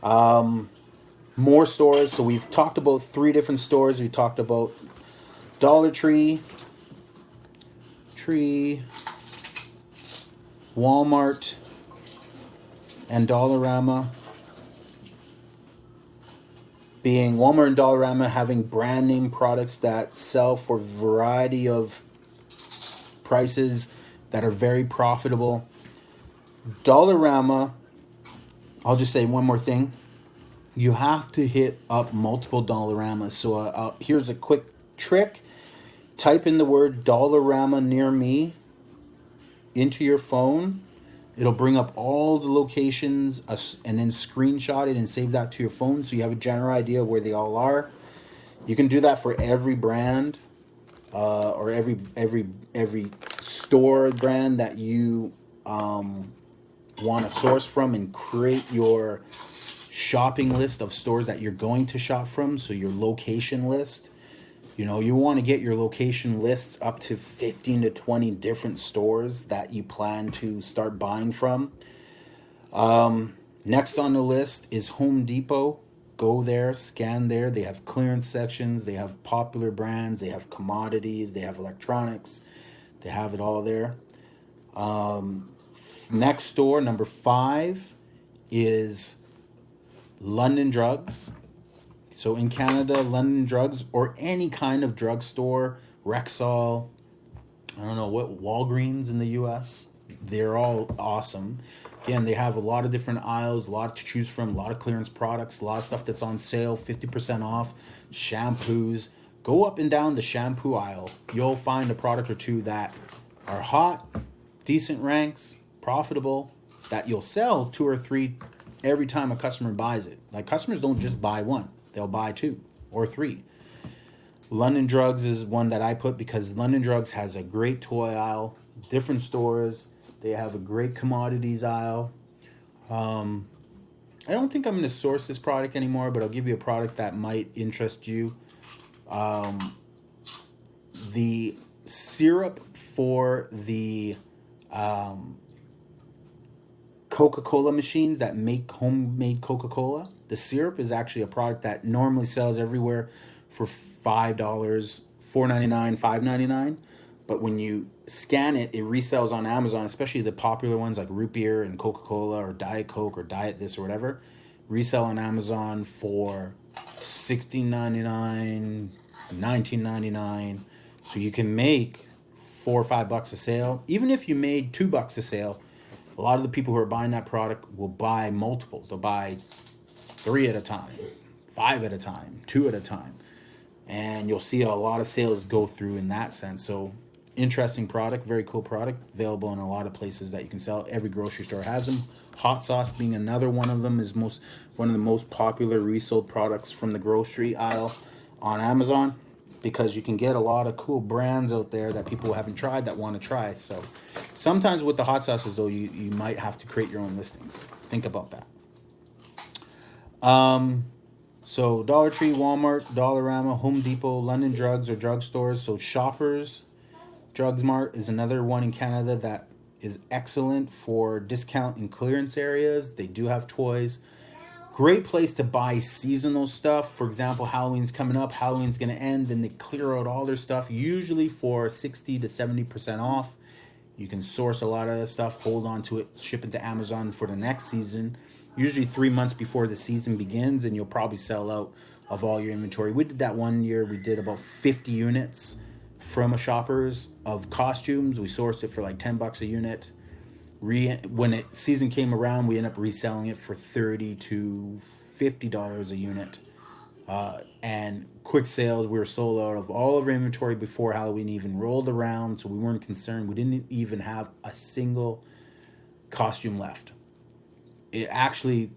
More stores. So we've talked about 3 different stores. We talked about Dollar Tree, Walmart, and Dollarama. Being Walmart and Dollarama having brand name products that sell for a variety of prices that are very profitable. Dollarama, I'll just say one more thing. You have to hit up multiple Dollaramas. So here's a quick trick. Type in the word Dollarama near me into your phone. It'll bring up all the locations and then screenshot it and save that to your phone so you have a general idea of where they all are. You can do that for every brand or every store brand that you want to source from, and create your shopping list of stores that you're going to shop from. So your location list. You know, you want to get your location lists up to 15 to 20 different stores that you plan to start buying from. Next on the list is Home Depot. Go there, scan there. They have clearance sections. They have popular brands. They have commodities. They have electronics. They have it all there. Next store, number 5, is London Drugs. So in Canada, London Drugs, or any kind of drugstore, Rexall, I don't know what, Walgreens in the US, they're all awesome. Again, they have a lot of different aisles, a lot to choose from, a lot of clearance products, a lot of stuff that's on sale, 50% off, shampoos. Go up and down the shampoo aisle. You'll find a product or two that are hot, decent ranks, profitable, that you'll sell 2 or 3 every time a customer buys it. Like, customers don't just buy one. They'll buy 2 or 3. London Drugs is one that I put because London Drugs has a great toy aisle, different stores. They have a great commodities aisle. I don't think I'm going to source this product anymore, but I'll give you a product that might interest you. The syrup for the Coca-Cola machines that make homemade Coca-Cola. The syrup is actually a product that normally sells everywhere for $5, $4.99, $5.99. But when you scan it, it resells on Amazon, especially the popular ones like root beer and Coca-Cola or Diet Coke or Diet this or whatever. Resell on Amazon for $16.99, $19.99. So you can make $4 or $5 a sale. Even if you made $2 a sale, a lot of the people who are buying that product will buy multiples. They'll buy 3 at a time, 5 at a time, 2 at a time. And you'll see a lot of sales go through in that sense. So interesting product, very cool product, available in a lot of places that you can sell. Every grocery store has them. Hot sauce being another one of them is one of the most popular resold products from the grocery aisle on Amazon, because you can get a lot of cool brands out there that people haven't tried that want to try. So sometimes with the hot sauces, though, you might have to create your own listings. Think about that. So Dollar Tree, Walmart, Dollarama, Home Depot, London Drugs or drugstores. So Shoppers, Drug Mart is another one in Canada that is excellent for discount and clearance areas. They do have toys. Great place to buy seasonal stuff. For example, Halloween's coming up. Halloween's going to end, and they clear out all their stuff, usually for 60 to 70% off. You can source a lot of that stuff, hold on to it, ship it to Amazon for the next season. Usually 3 months before the season begins, and you'll probably sell out of all your inventory. We did that one year. We did about 50 units from a Shoppers of costumes. We sourced it for like $10 a unit. When season came around, we ended up reselling it for $30 to $50 a unit. And quick sales, we were sold out of all of our inventory before Halloween even rolled around, so we weren't concerned. We didn't even have a single costume left. It actually,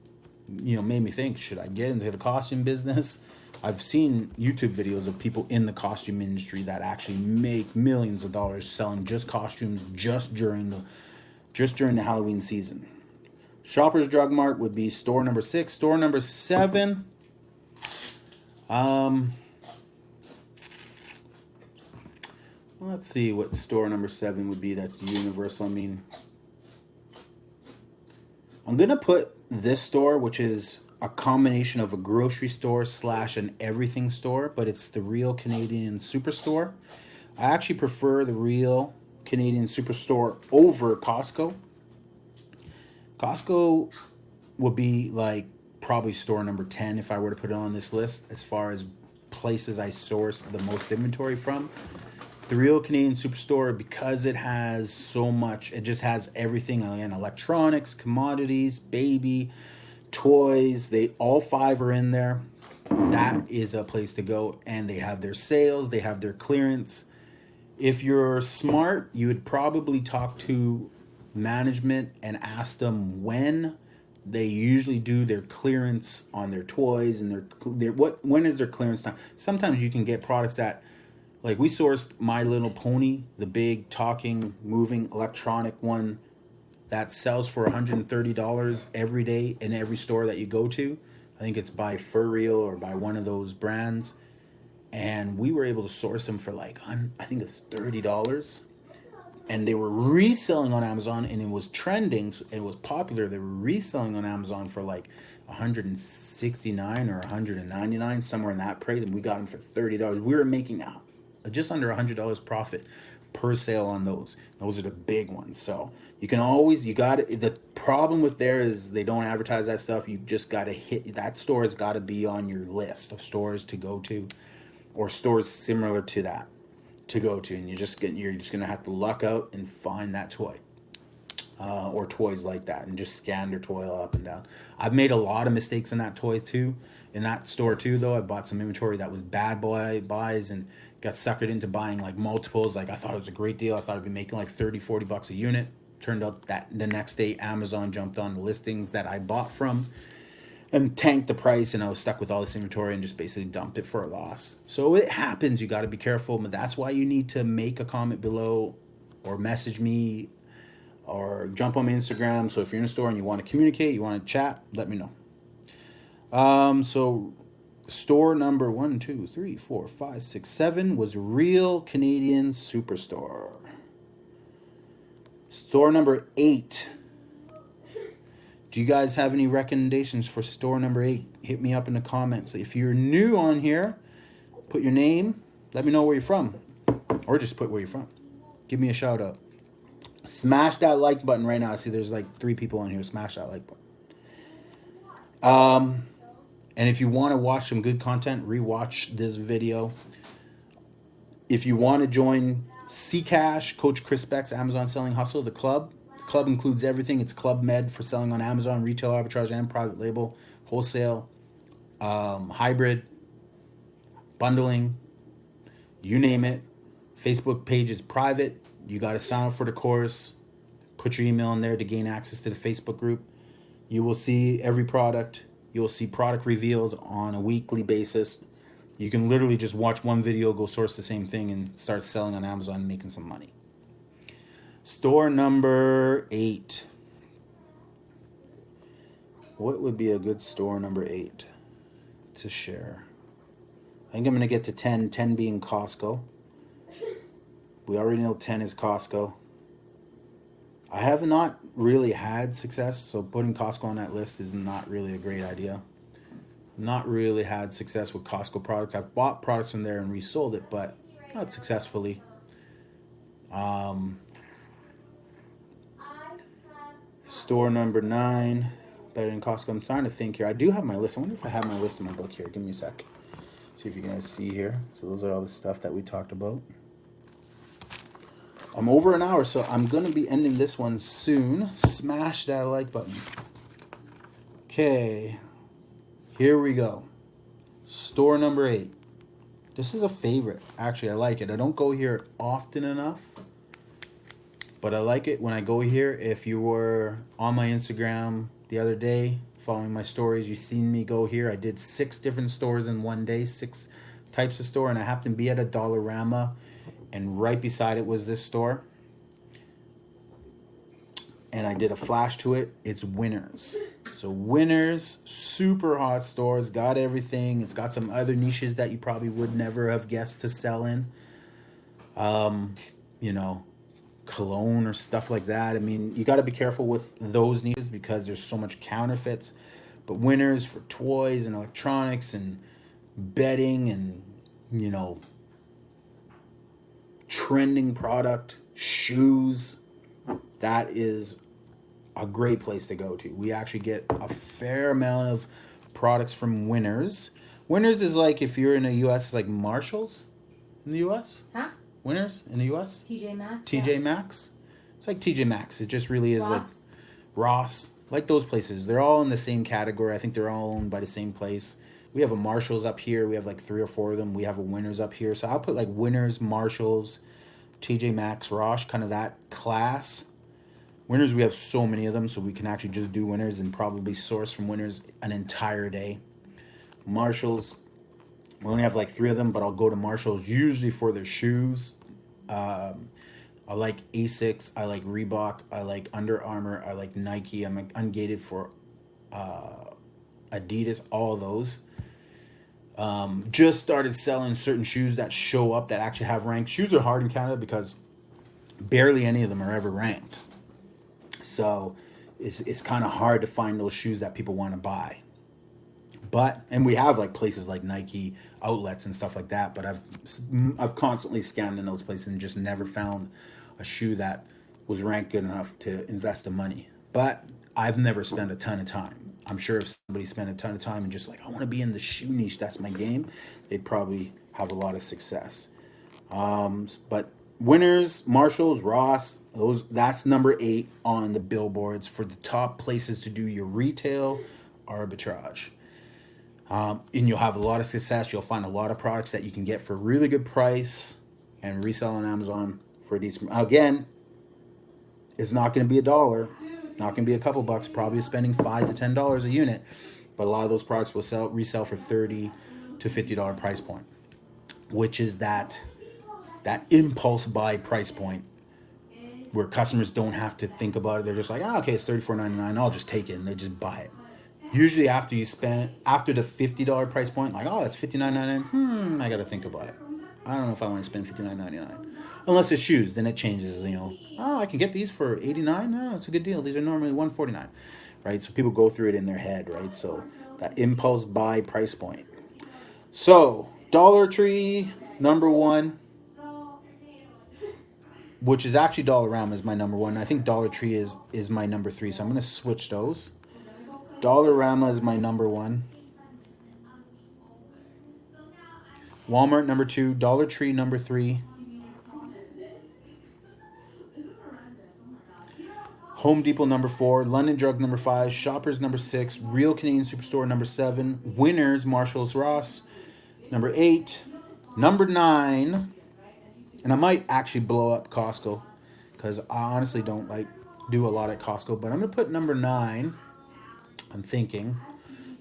made me think, should I get into the costume business? I've seen YouTube videos of people in the costume industry that actually make millions of dollars selling just costumes just during the Halloween season. Shoppers Drug Mart would be store number 6. Store number 7. Let's see what store number 7 would be. That's universal. I'm going to put this store, which is a combination of a grocery store slash an everything store, but it's the real Canadian Superstore. I actually prefer the real Canadian Superstore over Costco. Costco would be like probably store number 10 if I were to put it on this list as far as places I source the most inventory from. The real Canadian Superstore, because it has so much, it just has everything, again, electronics, commodities, baby, toys, they all 5 are in there. That is a place to go, and they have their sales, they have their clearance. If you're smart, you would probably talk to management and ask them when they usually do their clearance on their toys and when is their clearance time. Sometimes you can get products that, like, we sourced My Little Pony, the big talking moving electronic one that sells for $130 every day in every store that you go to. I think it's by For Real or by one of those brands. And we were able to source them for like, I think it's $30. And they were reselling on Amazon, and it was trending. So it was popular. They were reselling on Amazon for like $169 or $199, somewhere in that price. And we got them for $30. We were making just under $100 profit per sale on those. Those are the big ones. So you can always, the problem with there is they don't advertise that stuff. You just got to hit, that store has got to be on your list of stores to go to, or stores similar to that to go to, and you're just gonna have to luck out and find that toy or toys like that, and just scan their toy up and down. I've made a lot of mistakes in that store too though. I bought some inventory that was bad boy buys and got suckered into buying like multiples. Like, I thought it was a great deal. I thought I'd be making like 30-40 bucks a unit. Turned out that the next day Amazon jumped on the listings that I bought from and tanked the price, and I was stuck with all this inventory and just basically dumped it for a loss. So it happens. You got to be careful, but that's why you need to make a comment below or message me or jump on my Instagram. So if you're in a store and you want to communicate, you want to chat, let me know. So store number 1, 2, 3, 4, 5, 6, 7 was Real Canadian Superstore. Store number 8. Do you guys have any recommendations for store number 8? Hit me up in the comments. If you're new on here, put your name. Let me know where you're from. Or just put where you're from. Give me a shout out. Smash that like button right now. I see there's like 3 people on here. Smash that like button. And if you want to watch some good content, rewatch this video. If you want to join 𝐘𝐎𝐔, Coach Chrispect's Amazon Selling Hustle, the club. The club includes everything. It's Club Med for selling on Amazon, retail arbitrage and private label, wholesale, hybrid, bundling, you name it. Facebook page is private. You got to sign up for the course. Put your email in there to gain access to the Facebook group. You will see every product. You will see product reveals on a weekly basis. You can literally just watch one video, go source the same thing, and start selling on Amazon and making some money. Store number 8. What would be a good store number 8 to share? I think I'm going to get to 10, 10 being Costco. We already know 10 is Costco. I have not really had success, so putting Costco on that list is not really a great idea. Not really had success with Costco products. I've bought products from there and resold it, but not successfully. Store number 9, better than Costco. I'm trying to think here. I do have my list. I wonder if I have my list in my book here. Give me a sec. See if you guys see here. So those are all the stuff that we talked about. I'm over an hour, so I'm going to be ending this one soon. Smash that like button. Okay. Here we go. Store number 8. This is a favorite. Actually, I like it. I don't go here often enough, but I like it when I go here. If you were on my Instagram the other day, following my stories, you've seen me go here. I did 6 different stores in one day, 6 types of store, and I happened to be at a Dollarama, and right beside it was this store. And I did a flash to it. It's Winners. So Winners, super hot stores, got everything. It's got some other niches that you probably would never have guessed to sell in. You know, cologne or stuff like that. I mean, you got to be careful with those niches because there's so much counterfeits. But Winners for toys and electronics and bedding and, you know, trending product, shoes, that is a great place to go to. We actually get a fair amount of products from Winners. Winners is like, if you're in the U.S., it's like Marshalls in the U.S. Huh? Winners in the U.S. TJ Maxx. TJ Maxx. It's like TJ Maxx. It just really is Ross. like Ross, like those places. They're all in the same category. I think they're all owned by the same place. We have a Marshalls up here. We have like 3 or 4 of them. We have a Winners up here. So I'll put like Winners, Marshalls, TJ Maxx, Ross, kind of that class. Winners, we have so many of them, so we can actually just do Winners and probably source from Winners an entire day. Marshalls, we only have like 3 of them, but I'll go to Marshalls usually for their shoes. I like 𝐂𝐿𝐹. I like Reebok. I like Under Armour. I like Nike. I'm ungated for Adidas, all those. Just started selling certain shoes that show up that actually have ranked. Shoes are hard in Canada because barely any of them are ever ranked. So it's kind of hard to find those shoes that people want to buy. And we have like places like Nike outlets and stuff like that, but I've constantly scanned in those places and just never found a shoe that was ranked good enough to invest the money. But I've never spent a ton of time. I'm sure if somebody spent a ton of time and just like, I want to be in the shoe niche, that's my game, they'd probably have a lot of success. But Winners, Marshalls, Ross, that's number 8 on the billboards for the top places to do your retail arbitrage. And you'll have a lot of success. You'll find a lot of products that you can get for a really good price and resell on Amazon for a decent. Again, it's not going to be $1, not going to be a couple bucks, probably spending $5 to $10 a unit. But a lot of those products will resell for $30 to $50 price point, which is that impulse buy price point where customers don't have to think about it. They're just like, okay, it's $34.99. I'll just take it, and they just buy it. Usually after the $50 price point, like, that's $59.99. I got to think about it. I don't know if I want to spend $59.99. Unless it's shoes, then it changes, I can get these for $89. No, it's a good deal. These are normally $149, right? So people go through it in their head, right? So that impulse buy price point. So Dollar Tree, number 1, which is actually Dollarama is my number 1. I think Dollar Tree is my number 3. So I'm going to switch those. Dollarama is my number 1. Walmart number 2. Dollar Tree number 3. Home Depot number 4. London Drug number 5. Shoppers number 6. Real Canadian Superstore number 7. Winners, Marshalls, Ross number 8. Number 9. And I might actually blow up Costco because I honestly don't do a lot at Costco. But I'm going to put number 9. I'm thinking.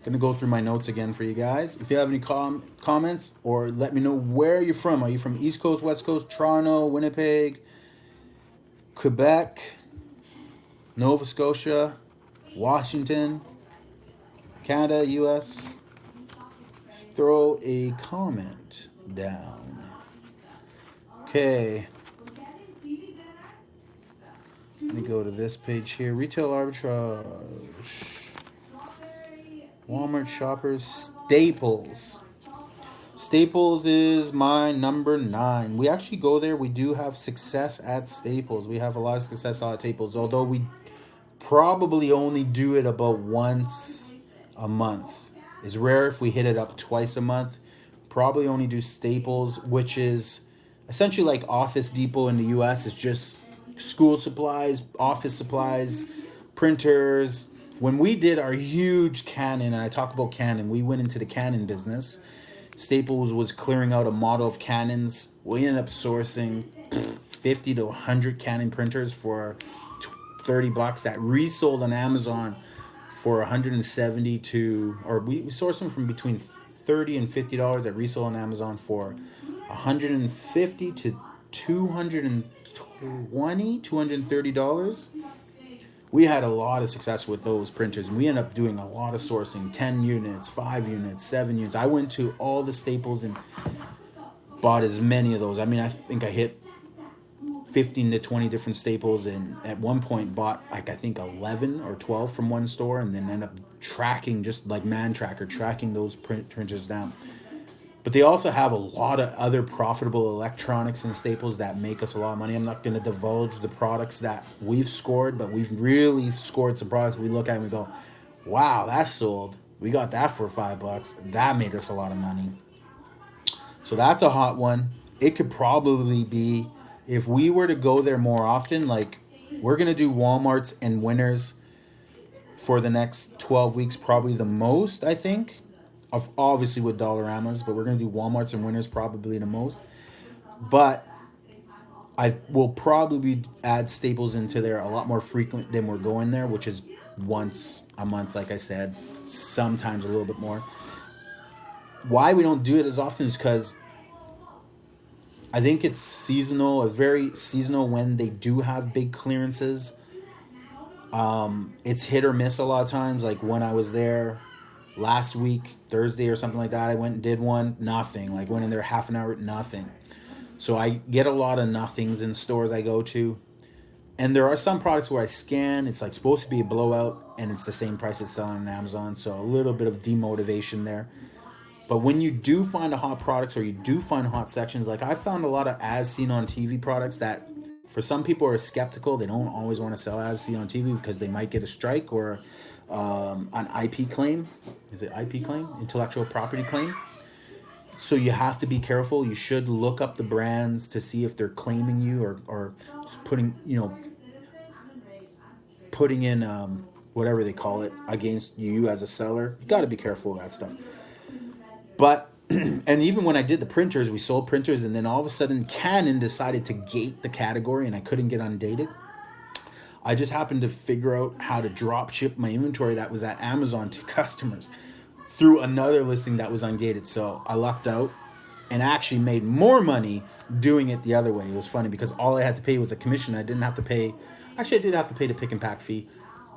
Going to go through my notes again for you guys. If you have any comments, or let me know where you're from. Are you from East Coast, West Coast, Toronto, Winnipeg, Quebec, Nova Scotia, Washington, Canada, US? Throw a comment down. Okay. Let me go to this page here. Retail Arbitrage. Walmart, Shoppers, Staples. Staples is my number 9. We actually go there. We do have success at Staples. We have a lot of success at Staples, although we probably only do it about once a month. It's rare if we hit it up twice a month. Probably only do Staples, which is essentially like Office Depot in the US. It's just school supplies, office supplies, printers. When we did our huge Canon, and I talk about Canon, we went into the Canon business. Staples was clearing out a model of Canons. We ended up sourcing 50 to 100 Canon printers for $30 that resold on Amazon for 170 to, or we sourced them from between $30 and $50 that resold on Amazon for 150 to $230. We had a lot of success with those printers, and we ended up doing a lot of sourcing, 10 units, 5 units, 7 units. I went to all the Staples and bought as many of those. I mean, I think I hit 15 to 20 different Staples, and at one point bought, I think 11 or 12 from one store, and then ended up tracking, just like Man Tracker, tracking those printers down. But they also have a lot of other profitable electronics and staples that make us a lot of money. I'm not going to divulge the products that we've scored, but we've really scored some products we look at and we go, wow, that sold. We got that for $5. That made us a lot of money. So that's a hot one. It could probably be, if we were to go there more often, like we're going to do Walmarts and Winners for the next 12 weeks, probably the most, I think. Obviously with Dollaramas, but we're going to do Walmarts and Winners probably the most. But I will probably add staples into there a lot more frequent than we're going there, which is once a month, like I said, sometimes a little bit more. Why we don't do it as often is because I think it's seasonal, very seasonal when they do have big clearances. It's hit or miss a lot of times. Like when I was there last week, Thursday or something like that, I went and did one, nothing. Like went in there half an hour, nothing. So I get a lot of nothings in stores I go to. And there are some products where I scan, it's like supposed to be a blowout, and it's the same price it's selling on Amazon. So a little bit of demotivation there. But when you do find a hot products, or you do find hot sections, like I found a lot of as seen on TV products that for some people are skeptical. They don't always want to sell as seen on TV because they might get a strike or an IP claim. Is it IP claim? Intellectual property claim. So you have to be careful. You should look up the brands to see if they're claiming you or putting in whatever they call it against you as a seller. You got to be careful of that stuff. But and even when I did the printers, we sold printers, and then all of a sudden Canon decided to gate the category, and I couldn't get undated. I just happened to figure out how to drop ship my inventory that was at Amazon to customers through another listing that was ungated. So I lucked out and actually made more money doing it the other way. It was funny because all I had to pay was a commission. I didn't have to pay. Actually, I did have to pay the pick and pack fee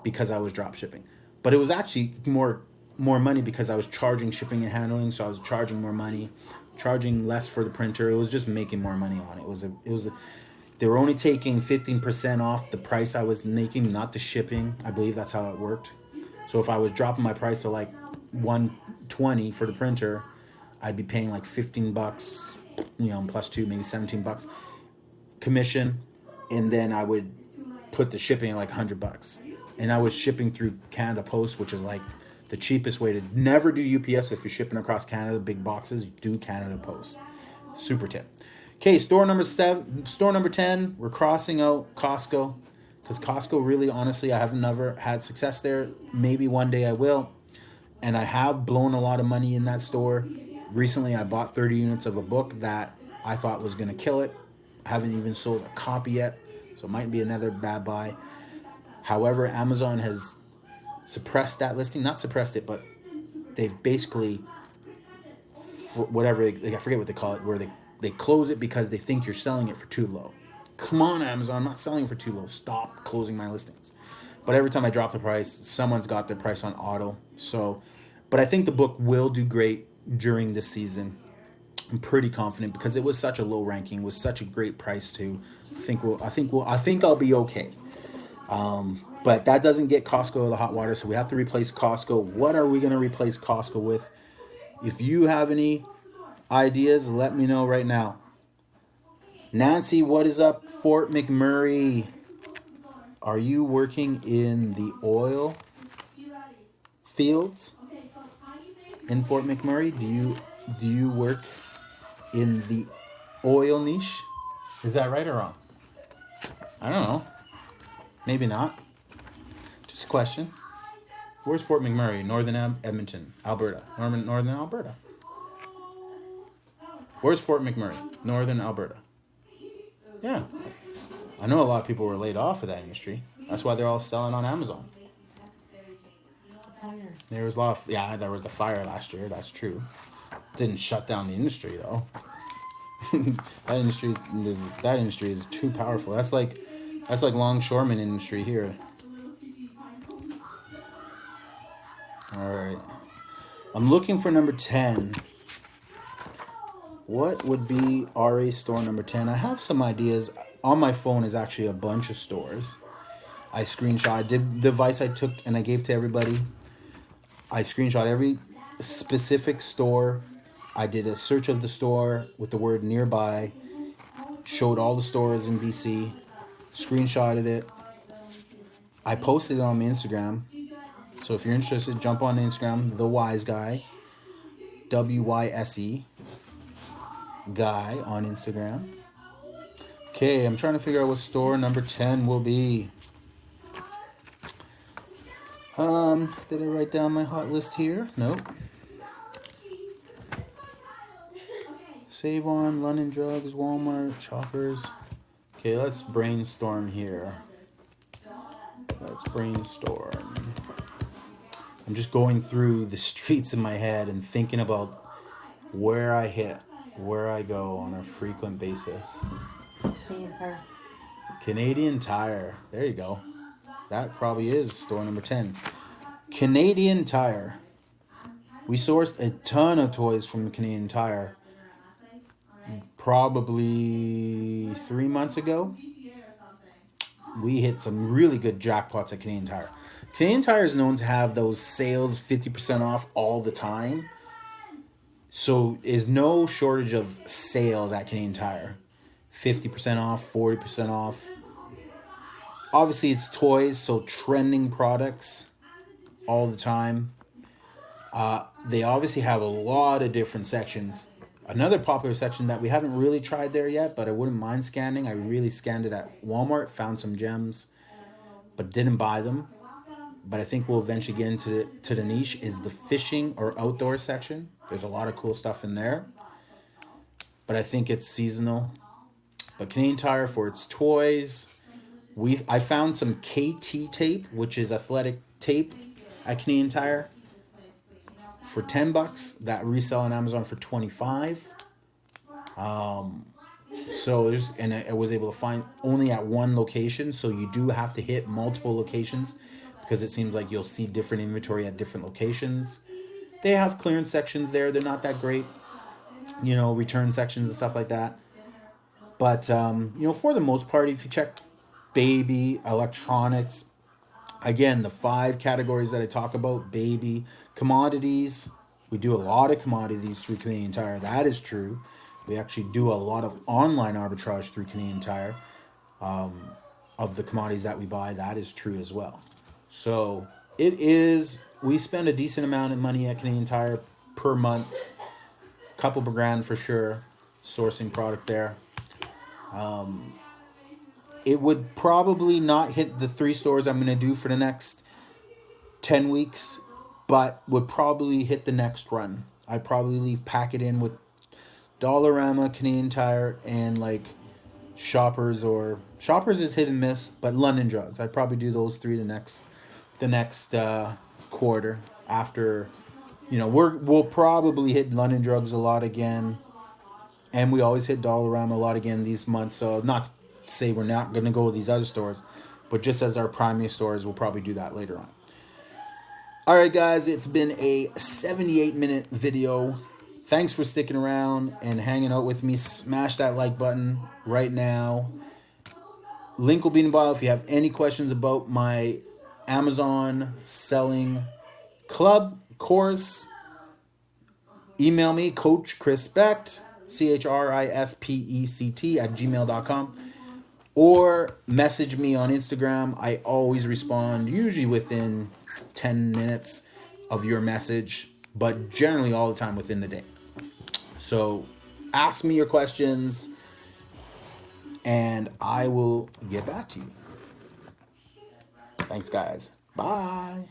because I was drop shipping. But it was actually more money because I was charging shipping and handling. So I was charging more money, charging less for the printer. It was just making more money on it. They were only taking 15% off the price I was making, not the shipping. I believe that's how it worked. So if I was dropping my price to like $120 for the printer, I'd be paying like $15, plus two, maybe $17 commission, and then I would put the shipping at like $100. And I was shipping through Canada Post, which is like the cheapest way to never do UPS if you're shipping across Canada, big boxes. Do Canada Post. Super tip. Okay, store number 10. We're crossing out Costco because Costco really, honestly, I have never had success there. Maybe one day I will. And I have blown a lot of money in that store. Recently, I bought 30 units of a book that I thought was going to kill it. I haven't even sold a copy yet, so it might be another bad buy. However, Amazon has suppressed that listing. Not suppressed it, but they've basically, I forget what they call it, where they close it because they think you're selling it for too low. Come on, Amazon, I'm not selling it for too low. Stop closing my listings. But every time I drop the price, someone's got their price on auto. So, but I think the book will do great during this season. I'm pretty confident because it was such a low ranking, was such a great price too. I think I'll be okay. But that doesn't get Costco out of the hot water, so we have to replace Costco. What are we going to replace Costco with? If you have any ideas, let me know right now. Nancy, what is up? Fort McMurray. Are you working in the oil fields in Fort McMurray? Do you work in the oil niche? Is that right or wrong? I don't know. Maybe not. Just a question. Where's Fort McMurray? Northern Edmonton, Alberta. Northern Alberta. Where's Fort McMurray? Northern Alberta. Yeah. I know a lot of people were laid off of that industry. That's why they're all selling on Amazon. There was there was a fire last year. That's true. Didn't shut down the industry though. That industry is too powerful. That's like longshoreman industry here. All right. I'm looking for number 10. What would be RA store number 10? I have some ideas. On my phone is actually a bunch of stores. I screenshot. I did the device I took and I gave to everybody. I screenshot every specific store. I did a search of the store with the word nearby, showed all the stores in BC, screenshotted it. I posted it on my Instagram. So if you're interested, jump on Instagram, the Wise Guy, WYSE guy on Instagram. Okay, I'm trying to figure out what store number 10 will be. Did I write down my hot list here? Nope. Save On, London Drugs, Walmart, Shoppers. Okay, let's brainstorm here. Let's brainstorm. I'm just going through the streets in my head and thinking about where I hit, where I go on a frequent basis. Canadian Tire. Canadian Tire. There you go. That probably is store number 10. Canadian Tire. We sourced a ton of toys from Canadian Tire probably 3 months ago. We hit some really good jackpots at Canadian Tire. Canadian Tire is known to have those sales 50% off all the time. So there's no shortage of sales at Canadian Tire. 50% off, 40% off. Obviously it's toys, so trending products all the time. They obviously have a lot of different sections. Another popular section that we haven't really tried there yet, but I wouldn't mind scanning. I really scanned it at Walmart, found some gems, but didn't buy them. But I think we'll eventually get into the niche, is the fishing or outdoor section. There's a lot of cool stuff in there, but I think it's seasonal. But Canadian Tire for its toys. I found some KT tape, which is athletic tape at Canadian Tire for $10. That resell on Amazon for $25. So I was able to find only at one location. So you do have to hit multiple locations because it seems like you'll see different inventory at different locations. They have clearance sections there. They're not that great, return sections and stuff like that. But, for the most part, if you check baby, electronics, again, the 5 categories that I talk about, baby, commodities. We do a lot of commodities through Canadian Tire. That is true. We actually do a lot of online arbitrage through Canadian Tire of the commodities that we buy. That is true as well. So we spend a decent amount of money at Canadian Tire per month. Couple of grand for sure, sourcing product there. It would probably not hit the 3 stores I'm going to do for the next 10 weeks, but would probably hit the next run. I'd probably pack it in with Dollarama, Canadian Tire, and like Shoppers is hit and miss, but London Drugs. I'd probably do those 3 the next quarter after, we'll probably hit London Drugs a lot again. And we always hit Dollarama a lot again these months. So not to say we're not going to go to these other stores, but just as our primary stores, we'll probably do that later on. All right, guys, it's been a 78-minute video. Thanks for sticking around and hanging out with me. Smash that like button right now. Link will be in the bio if you have any questions about my Amazon selling club course. Email me, Coach Chrispect, CHRISPECT @gmail.com, or message me on Instagram. I always respond, usually within 10 minutes of your message, but generally all the time within the day. So ask me your questions and I will get back to you. Thanks, guys. Bye.